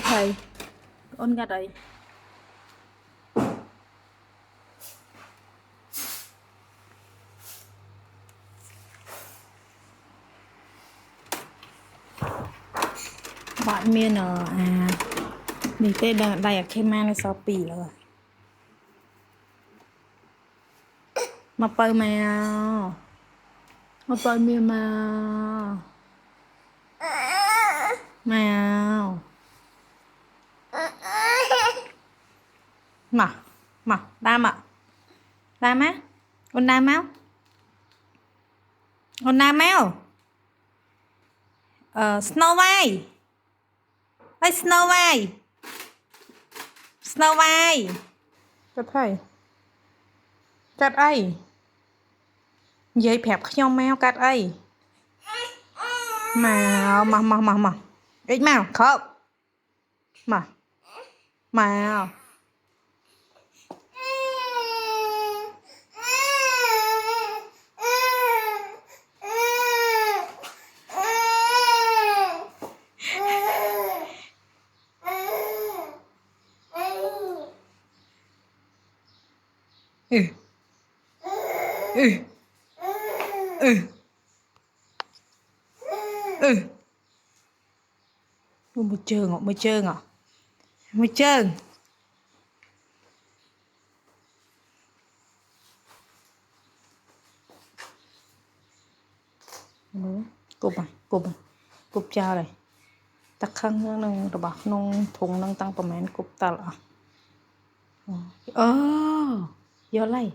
thầy ôn gạt ấy bạn miên ở mình tên là đây ở Kema là sao pì rồi mà bơi mèo mà bơi miêu mèo mèo mà đam ạ đam á con đam máu con đam máu Snow White ơi Snow White Snow White cho thầy cắt ấy dây phẹp nhau mèo cắt ấy mà ít mèo không mà ừ ừ ừ ừ mới trơn ngọ mới trơn ngọ mới trơn cục chào này tắc khăn nâng rồi bạc nông thùng nâng tăng phần mến cục ta lọ vô lại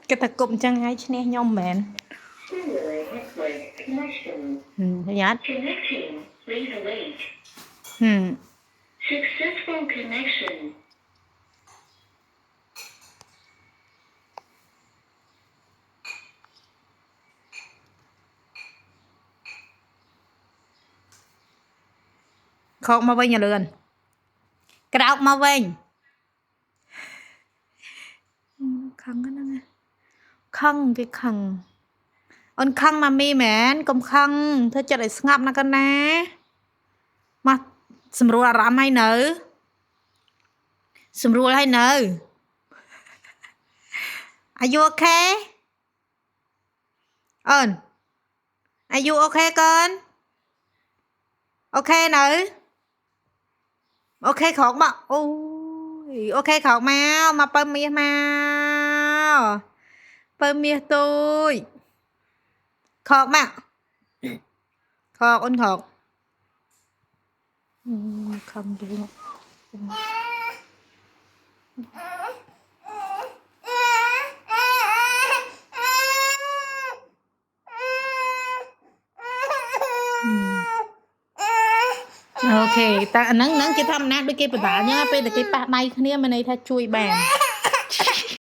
cái ta cục chẳng ai chứ nè nhóm mến thấy nhát Successful connection. không mà vinh nhà lươn cái đọc mà vinh khăn cái nè khăn cái khăn ôn khăn mà mi mến cầm khăn thôi cho để ngập nó con nè mà sầm rùa rắm hay nữ sầm rùa hay nữ are you okay ơn are you okay con okay nữ okay khóc mà ôi okay khóc mau mà bơm mía mau bơm mía tôi khóc mà khóc ôn khóc không được ok ta nắng nắng chỉ thăm nát với cái bà nhá bây giờ cái bà bay kia mà này ta chui bàn